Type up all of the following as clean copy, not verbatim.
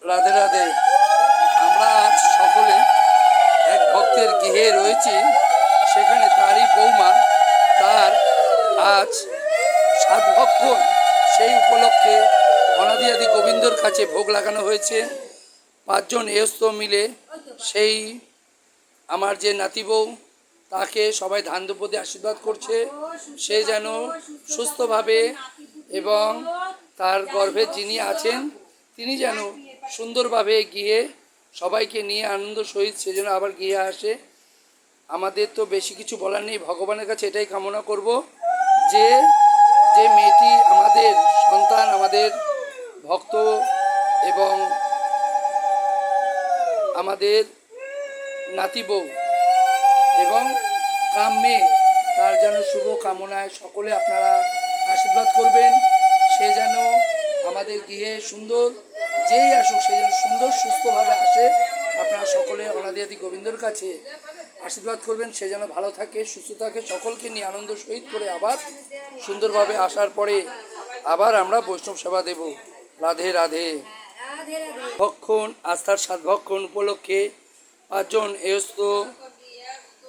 রাধে রাধে। আমরা আজ সকলে এক ভক্তের গৃহে রয়েছি। সেখানে তারই বৌমা, তার আজ সাতভক্ষণ, সেই উপলক্ষে অনাদি আদি গোবিন্দর কাছে ভোগ লাগানো হয়েছে। পাঁচজন এস্ত মিলে সেই আমার যে নাতি বউ, তাকে সবাই ধান দুপদে আশীর্বাদ করছে। সে যেন সুস্থভাবে এবং তার গর্ভে যিনি আছেন তিনি যেন সুন্দরভাবে গিয়ে সবাইকে নিয়ে আনন্দ সহিত সে যেন আবার গিয়ে আসে। আমাদের তো বেশি কিছু বলার নেই, ভগবানের কাছে এটাই কামনা করব যে যে মেয়েটি আমাদের সন্তান, আমাদের ভক্ত এবং আমাদের নাতি বউ এবং কাম্যে, তার যেন শুভ কামনায় সকলে আপনারা আশীর্বাদ করবেন। সে যেন আমাদের গৃহে সুন্দর, যেই আসুক সে যেন সুন্দর সুস্থভাবে আসে। আপনারা সকলে অনাদি আদি গোবিন্দর কাছে আশীর্বাদ করবেন, সে যেন ভালো থাকে, সুস্থ থাকে। সকলকে নিয়ে আনন্দ সহিত করে আবার সুন্দরভাবে আসার পরে আবার আমরা বৈষ্ণব সেবা দেব। রাধে রাধে। ভক্ষণ, আস্থার সাতভক্ষণ উপলক্ষে পাঁচজন এস্ত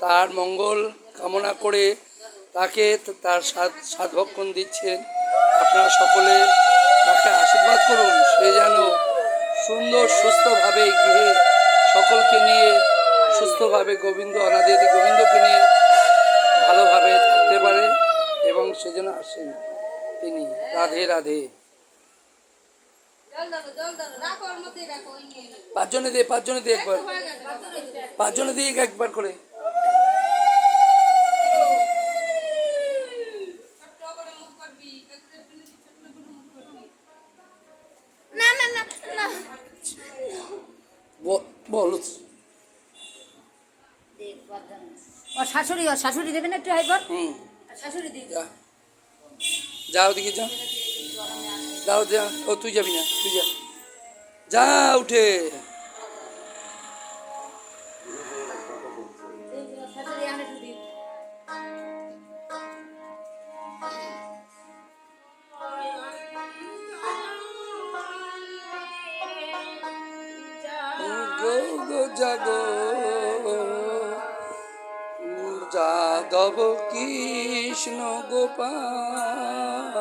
তার মঙ্গল কামনা করে তাকে তার সাতভক্ষণ দিচ্ছেন। আপনারা সকলে তাকে আশীর্বাদ করুন, সে যেন সুন্দর সুস্থভাবে গিয়ে সকলকে নিয়ে সুস্থভাবে গোবিন্দ, অনাদি আদি গোবিন্দকে নিয়ে ভালোভাবে থাকতে পারে এবং সে যেন আসেন তিনি। রাধে রাধে। পাঁচজনে দিয়ে একবার, পাঁচজনে দিয়ে একবার করে। বলো শাশুড়ি দেবেন একটু একবার। শাশুড়ি দিই, যাও দিকে যাও, যাও যা। ও তুই যাবি না, তুই যা, যা উঠে। জাগো যাদব কৃষ্ণ গোপাল,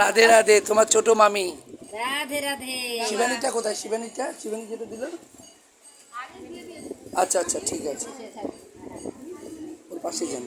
রাধে রাধে। তোমার ছোট মামি। রাধে রাধে। শিবানীটা কোথায়? শিবানী যেটা দিল। আচ্ছা আচ্ছা, ঠিক আছে, ওর পাশে যান।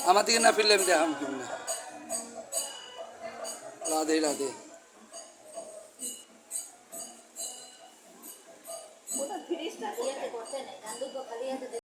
আমার দিকে না ফিরলে আমি দেখাম কি না। রাধে রাধে।